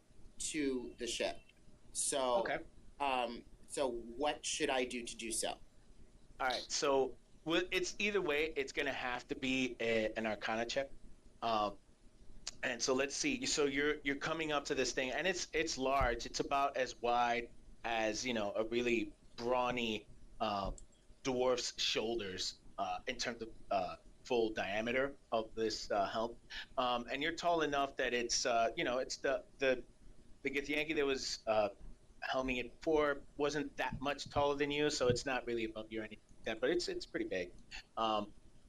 to the ship. So okay. So what should I do to do so? All right. So it's either way. It's going to have to be an Arcana check. And so let's see. So you're coming up to this thing, and it's large. It's about as wide as, you know, a really brawny dwarf's shoulders in terms of full diameter of this helm. And you're tall enough that it's you know, it's the Githyanki that was helming it before wasn't that much taller than you, so it's not really above you or anything like that, but it's pretty big.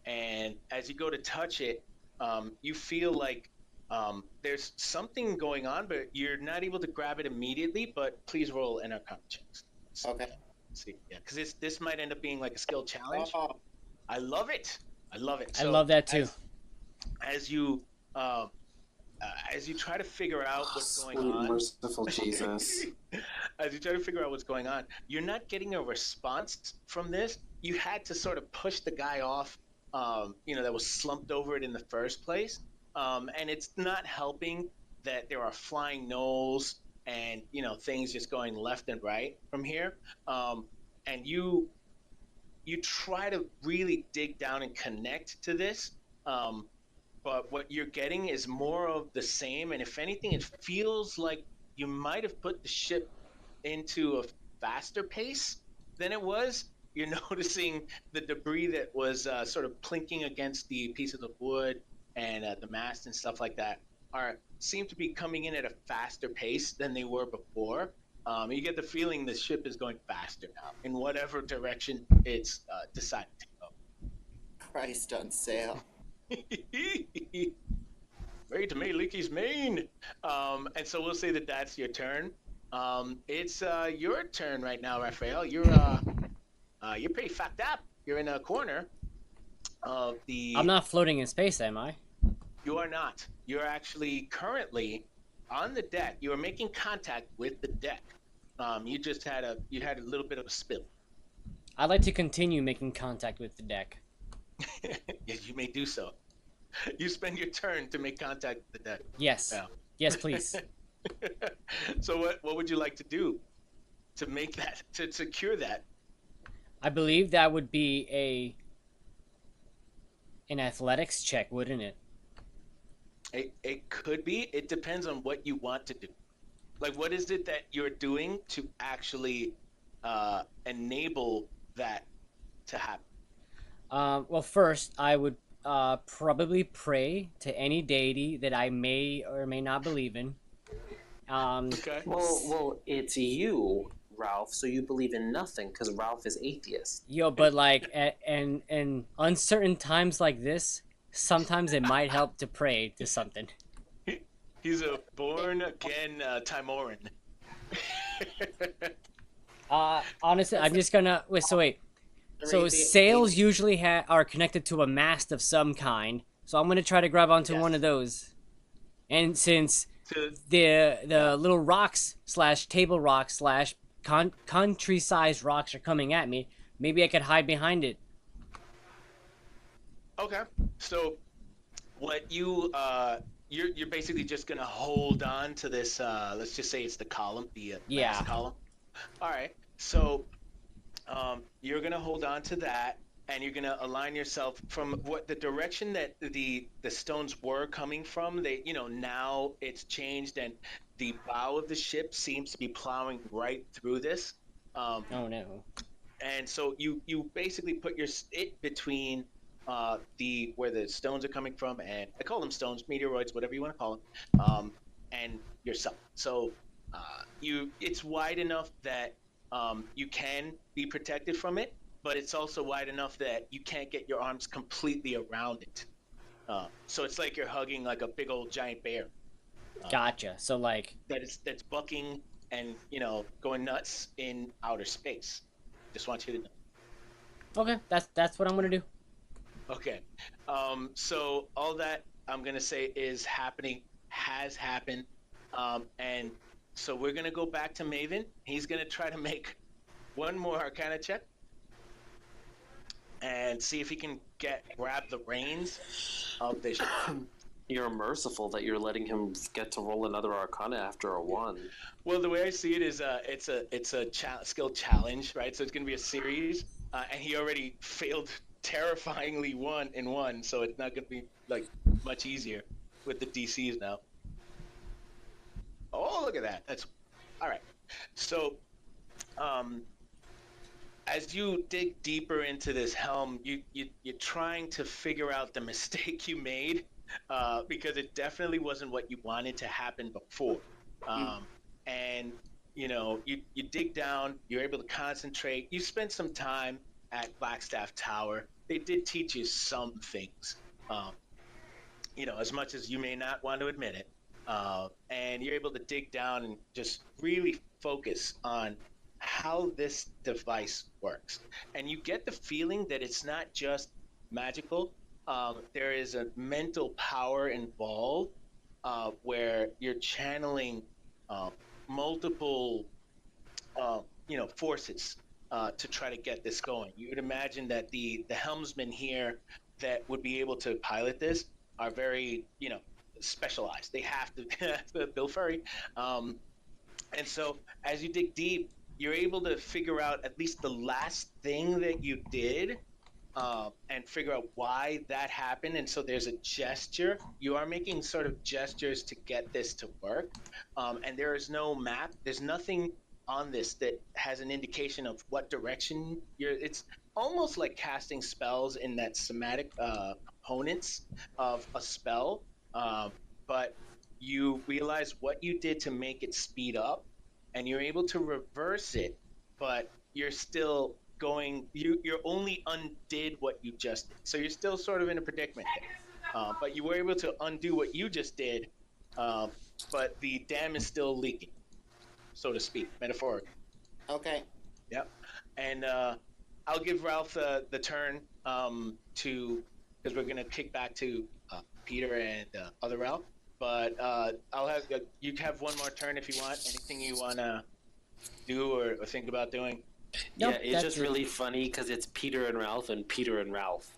And as you go to touch it, you feel like there's something going on, but you're not able to grab it immediately. But please roll an Arcana check. Okay. Let's see, yeah, because this might end up being like a skill challenge. I love it. I love it. I love that too. As you try to figure out what's going on, merciful Jesus. As you try to figure out what's going on, you're not getting a response from this. You had to sort of push the guy off, you know, that was slumped over it in the first place. And it's not helping that there are flying knolls and, you know, things just going left and right from here. And you try to really dig down and connect to this. But what you're getting is more of the same. And if anything, it feels like you might have put the ship into a faster pace than it was. You're noticing the debris that was sort of plinking against the pieces of wood and the mast and stuff like that seem to be coming in at a faster pace than they were before. You get the feeling the ship is going faster now in whatever direction it's decided to go. Christ on sale. Ready to make Leaky's main. And so we'll say that that's your turn. It's your turn right now, Rafael. You're pretty fucked up. You're in a corner of the... I'm not floating in space, am I? You are not. You're actually currently on the deck. You are making contact with the deck. You just had a little bit of a spill. I'd like to continue making contact with the deck. Yes, you may do so. You spend your turn to make contact with the deck. Yes. Yeah. Yes, please. So what would you like to do to make that, to secure that? I believe that would be an athletics check, wouldn't it? It could be. It depends on what you want to do. Like, what is it that you're doing to actually enable that to happen? Well, first, I would probably pray to any deity that I may or may not believe in. Okay. Well, it's you, Ralph. So you believe in nothing because Ralph is atheist. Yo, but like, and uncertain times like this, sometimes it might help to pray to something. He's a born again Timoran. Honestly, I'm just gonna wait. So wait, so sails usually are connected to a mast of some kind. So I'm gonna try to grab onto one of those. And since the little rocks slash table rocks slash country sized rocks are coming at me, maybe I could hide behind it. Okay. So what you're basically just gonna hold on to this. Let's just say it's the column, the last column. All right. So you're gonna hold on to that, and you're gonna align yourself from what the direction that the stones were coming from. They, now it's changed, and the bow of the ship seems to be plowing right through this. Oh no. And so you basically put it between where the stones are coming from, and I call them stones, meteoroids, whatever you want to call them, and yourself. So it's wide enough that you can be protected from it, but it's also wide enough that you can't get your arms completely around it. So it's like you're hugging like a big old giant bear. Gotcha. So like that's bucking and going nuts in outer space. Just want you to know. Okay, that's what I'm gonna do. Okay. So all that I'm gonna say is has happened, and so we're gonna go back to Maven. He's gonna try to make one more Arcana check and see if he can grab the reins of this. You're merciful that you're letting him get to roll another Arcana after a 1. Well, the way I see it is, it's a skill challenge, right? So it's gonna be a series, and he already failed terrifyingly in one, so it's not gonna be like much easier with the DCs now. Oh, look at that! That's all right. So, as you dig deeper into this helm, you're trying to figure out the mistake you made, because it definitely wasn't what you wanted to happen before. And you dig down, you're able to concentrate. You spent some time at Blackstaff Tower. They did teach you some things, as much as you may not want to admit it. And you're able to dig down and just really focus on how this device works. And you get the feeling that it's not just magical. There is a mental power involved, where you're channeling multiple forces to try to get this going. You would imagine that the helmsmen here that would be able to pilot this are very specialized. They have to Bill Furry. And so as you dig deep, you're able to figure out at least the last thing that you did, and figure out why that happened. And so there's a gesture. You are making sort of gestures to get this to work. And there is no map. There's nothing on this that has an indication of what direction it's almost like casting spells in that somatic components of a spell. But you realize what you did to make it speed up, and you're able to reverse it, but you're still going, you're only undid what you just did. So you're still sort of in a predicament there. But you were able to undo what you just did, but the dam is still leaking, so to speak, metaphorically. Okay. Yep. And I'll give Ralph the turn, because we're going to kick back to Peter and other Ralph. But I'll have you have one more turn if you want. Anything you want to do or think about doing? Nope, yeah, it's just really funny because it's Peter and Ralph and Peter and Ralph.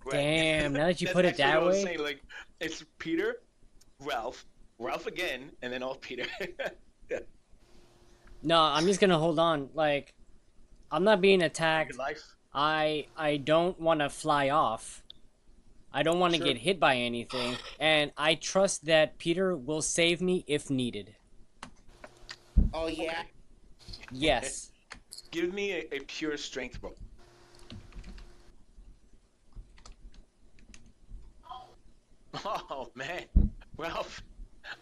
Right. Damn, now that you put it that way. Saying, like, it's Peter, Ralph again, and then all Peter. Yeah. No, I'm just gonna hold on. Like, I'm not being attacked. I don't want to fly off. I don't want to get hit by anything, and I trust that Peter will save me if needed. Oh yeah. Okay. Yes. Give me a pure strength roll. Oh man, Ralph,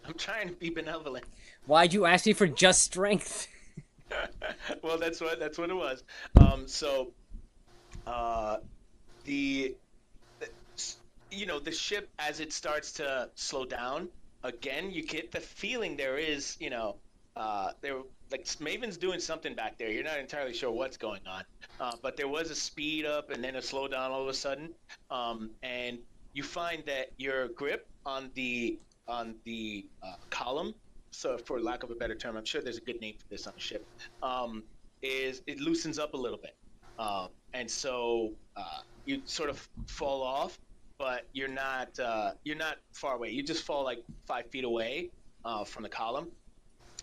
I'm trying to be benevolent. Why'd you ask me for just strength? Well, that's what it was. So the the ship, as it starts to slow down again, you get the feeling there is there, like, Maven's doing something back there. You're not entirely sure what's going on, but there was a speed up and then a slow down all of a sudden, and you find that your grip on the column, so for lack of a better term, I'm sure there's a good name for this on a ship, is it loosens up a little bit, and so you sort of fall off, but you're not far away. You just fall like 5 feet away from the column,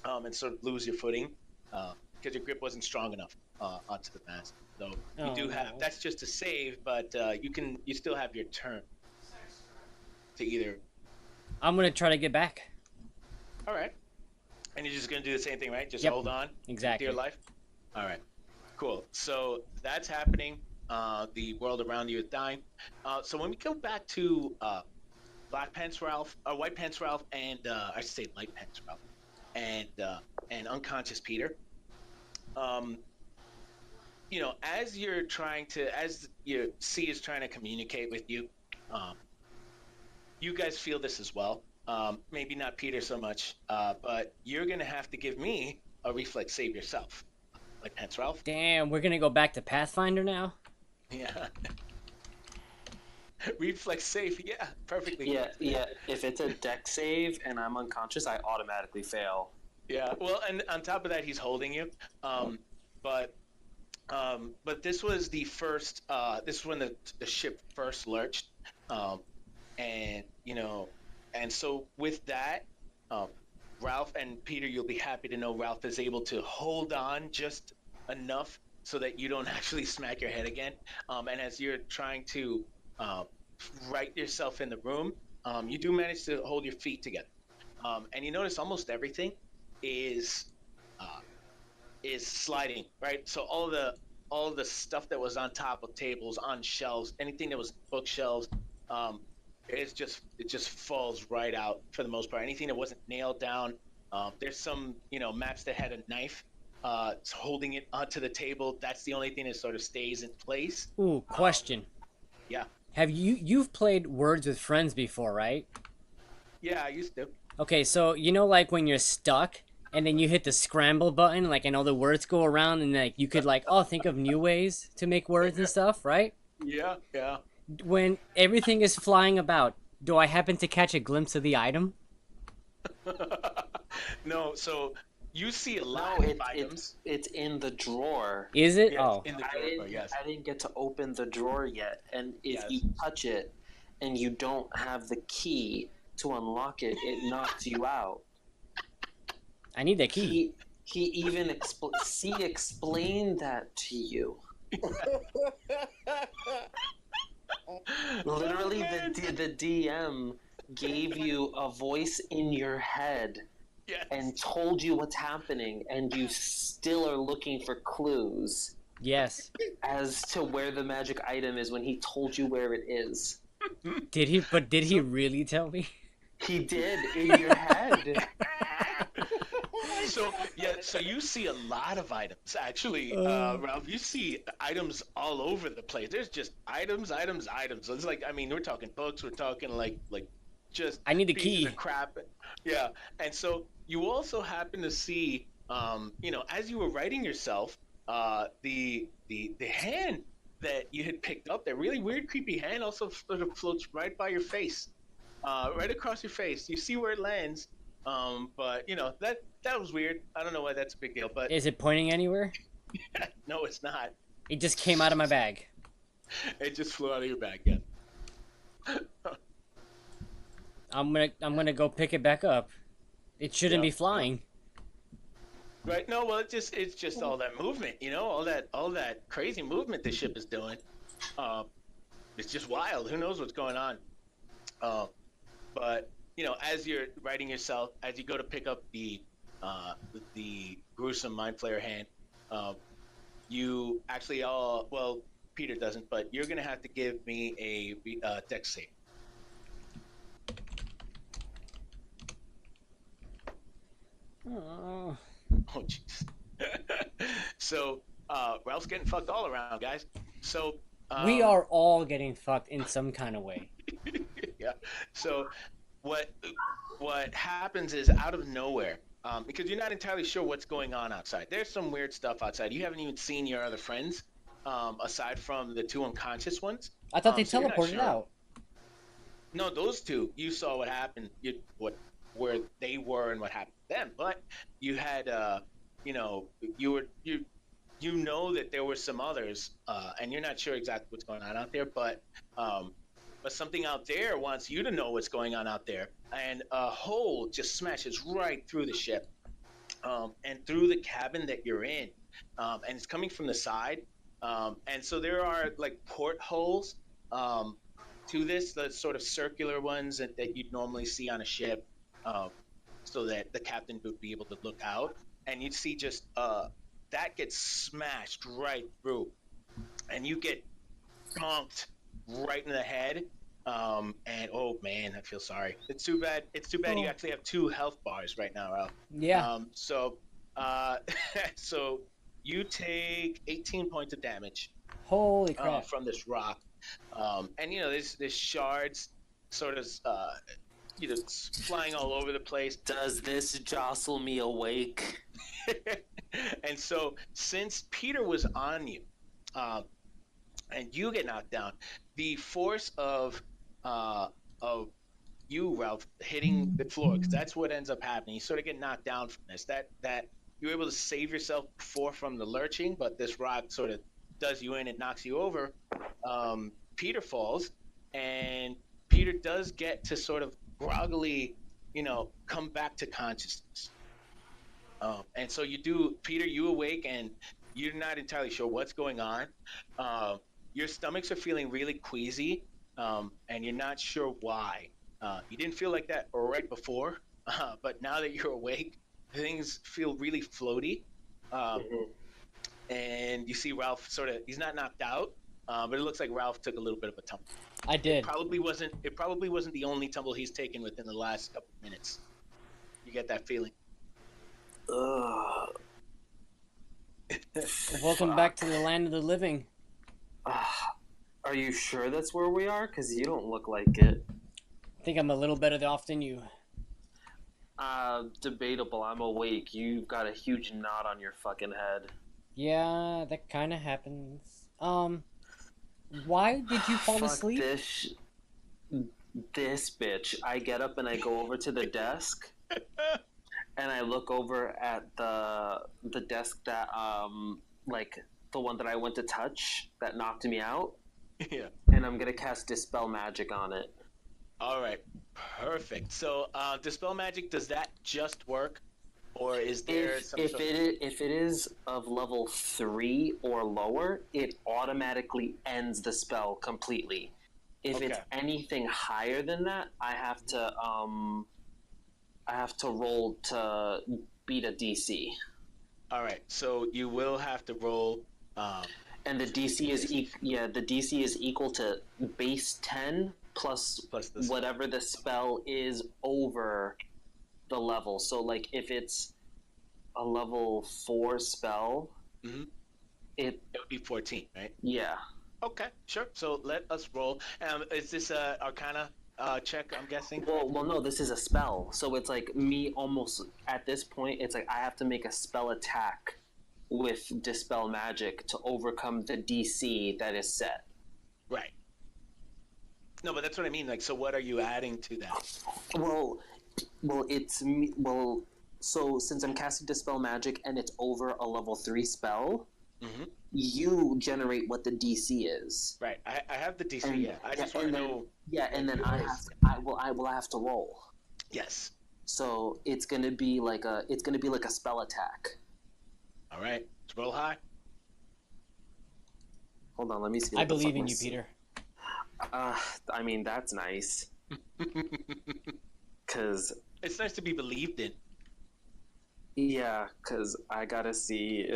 and sort of lose your footing because your grip wasn't strong enough onto the mast. So you do have, that's just a save, but you still have your turn to either. I'm gonna try to get back. All right, and you're just gonna do the same thing, right? Just hold on, exactly. Dear life. All right, cool. So that's happening. The world around you is dying. So when we go back to White Pants Ralph, and I should say Light Pants Ralph, and unconscious Peter. As your C is trying to communicate with you, you guys feel this as well. Maybe not Peter so much, but you're gonna have to give me a reflex save yourself, Light Pants Ralph. Damn, we're gonna go back to Pathfinder now? Yeah. Reflex save, yeah, perfectly. Yeah. If it's a deck save and I'm unconscious, I automatically fail. Yeah. Well, and on top of that, he's holding you. But this was the first. This is when the ship first lurched, and so with that, Ralph and Peter, you'll be happy to know Ralph is able to hold on just enough so that you don't actually smack your head again. And as you're trying to right yourself in the room, you do manage to hold your feet together. And you notice almost everything is sliding, right? So all the stuff that was on top of tables, on shelves, anything that was bookshelves, it just falls right out for the most part. Anything that wasn't nailed down, there's some maps that had a knife holding it onto the table. That's the only thing that sort of stays in place. Ooh, question. Yeah. Have you've played Words with Friends before, right? Yeah, I used to. Okay, so like when you're stuck and then you hit the scramble button, like, and all the words go around, and like you could think of new ways to make words and stuff, right? Yeah. When everything is flying about, do I happen to catch a glimpse of the item? No, so you see a lot of items. It's in the drawer. Is it? Yes, oh. in the drawer, yes. I didn't get to open the drawer yet, and if you touch it and you don't have the key to unlock it, it knocks you out. I need the key. He even explained that to you. Literally, the DM gave you a voice in your head. Yes. And told you what's happening, and you still are looking for clues. Yes. As to where the magic item is when he told you where it is. Did he? But did he really tell me? He did, in your head. So you see a lot of items, actually, Ralph. You see items all over the place. There's just items. So it's like, we're talking books. We're talking like just. I need the key. Of crap. Yeah, and so you also happen to see, as you were writing yourself, the hand that you had picked up, that really weird, creepy hand, also sort of floats right by your face, right across your face. You see where it lands, but that was weird. I don't know why that's a big deal, but is it pointing anywhere? No, it's not. It just came out of my bag. It just flew out of your bag. Yeah. I'm gonna go pick it back up. It shouldn't be flying. Right? No, well, it's just all that movement, all that crazy movement the ship is doing. It's just wild. Who knows what's going on? But as you're writing yourself, as you go to pick up the gruesome mind flayer hand, you actually Peter doesn't, but you're gonna have to give me a dex save. Oh. Oh, jeez. So, Ralph's getting fucked all around, guys. So, We are all getting fucked in some kind of way. yeah. So, what what happens is out of nowhere, because you're not entirely sure what's going on outside. There's some weird stuff outside. You haven't even seen your other friends, aside from the two unconscious ones. I thought they So you're not teleported sure. out. No, those two, you saw what happened, where they were and what happened to them. But you had, you know, you know that there were some others, and you're not sure exactly what's going on out there, but something out there wants you to know what's going on out there, and a hole just smashes right through the ship, and through the cabin that you're in, and it's coming from the side, and so there are like portholes. To this, the sort of circular ones that you'd normally see on a ship, um, so that the captain would be able to look out, and you'd see just that gets smashed right through, and you get bonked right in the head. And oh man, I feel sorry. It's too bad. It's too bad you actually have 2 health bars right now, Ralph. Yeah. So, so you take 18 points of damage Holy crap. from this rock. And you know, there's shards sort of you know, flying all over the place. Does this jostle me awake? And so since Peter was on you, and you get knocked down, the force of you, Ralph, hitting the floor, because that's what ends up happening. You sort of get knocked down from this. That you're able to save yourself before from the lurching, but this rock sort of does you in, it knocks you over. Peter falls, and Peter does get to sort of groggily, you know, come back to consciousness. And so you do, Peter, you awake, and you're not entirely sure what's going on. Your stomachs are feeling really queasy, and you're not sure why. You didn't feel like that right before, but now that you're awake, things feel really floaty. And you see Ralph sort of, he's not knocked out, but it looks like Ralph took a little bit of a tumble. I did. It probably wasn't the only tumble he's taken within the last couple of minutes. You get that feeling. Welcome back to the land of the living. Are you sure that's where we are? Because you don't look like it. I think I'm a little better off than you. Debatable. I'm awake. You've got a huge knot on your fucking head. Yeah, that kind of happens. Why did you fall asleep? This bitch. I get up and I go over to the desk, and I look over at the desk that like the one that I went to touch that knocked me out. Yeah. And I'm gonna cast Dispel Magic on it. All right. Perfect. So, Dispel Magic, does that just work? Or is there if it is of level 3 or lower, it automatically ends the spell completely. If it's anything higher than that, I have to roll to beat a DC. All right. So you will have to roll. And the DC is equal to base 10 plus whatever the spell is over the level. So like if it's a level 4 spell, it would be 14, right? Yeah. Okay, sure. So let us roll. Is this a Arcana check, I'm guessing? Well, no, this is a spell. So it's like me almost at this point, it's like I have to make a spell attack with Dispel Magic to overcome the DC that is set. Right. No, but that's what I mean. Like, so what are you adding to that? Well, so since I'm casting Dispel Magic and it's over a level 3 spell, you generate what the DC is. Right. I have the DC. I just want to know. Yeah, and then I will have to roll. Yes. So it's gonna be like a spell attack. All right. Let's roll high. Hold on, let me see. I believe in you, Peter. I mean, that's nice. Cause it's nice to be believed in. Yeah, cause I gotta see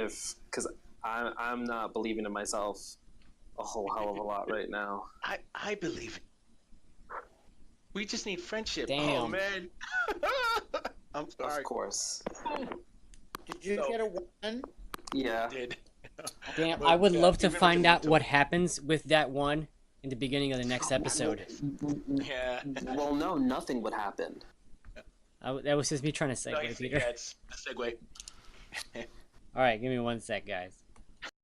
cause I'm not believing in myself a whole hell of a lot right now. I believe it. We just need friendship. Damn. Oh man. I'm sorry. Of course. Did you get a 1? Yeah. I did. Damn, But, I would love to even with find the out what total- happens with that one in the beginning of the next episode. Yeah. Well, no, nothing would happen. That was just me trying to No, segue, Peter. yeah, it's a segue. Alright, give me one sec, guys.